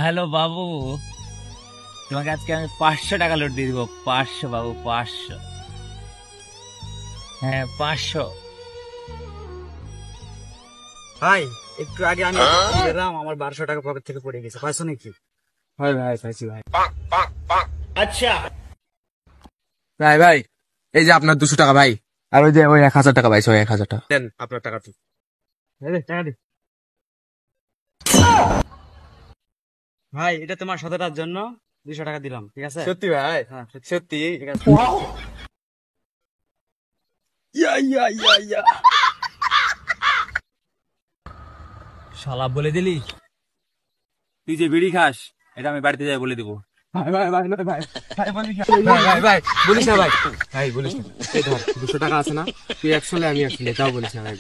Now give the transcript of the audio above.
Hello বাবু, তোমাকে আজকে আমি 500 টাকা লোড দিয়ে দিব। 500 বাবু, 500। হ্যাঁ 500। ভাই একটু আগে আমি দিলাম, আমার 1200 টাকা পকেট থেকে পড়ে গেছে, পাইছো নাকি? হয় ভাই, পাইছি ভাই। আচ্ছা ভাই ভাই, এই যে আপনার 200 টাকা ভাই, আর ওই যে ওই 1000 টাকা পাইছে, ওই 1000 টাকা দেন আপনার টাকাটি। টাকা দে ভাই, এটা তোমার সততার জন্য 200 টাকা দিলাম, ঠিক আছে? সত্যি ভাই? হ্যাঁ সত্যি। সত্যি? ঠিক আছে। ইয়া ইয়া ইয়া ইয়া। শালা বলে দিলি, তুই যে বিড়ি খাস এটা আমি বাড়িতে যাই বলে দিব। ভাই ভাই ভাই ভাই ভাই ভাই বলিস না, ভাই ভাই বলিস না ভাই, ভাই বলিস না। এই ধর 200 টাকা আছে না, তুই 100 লে আমি 100 লে, তাও বলিস না ভাই।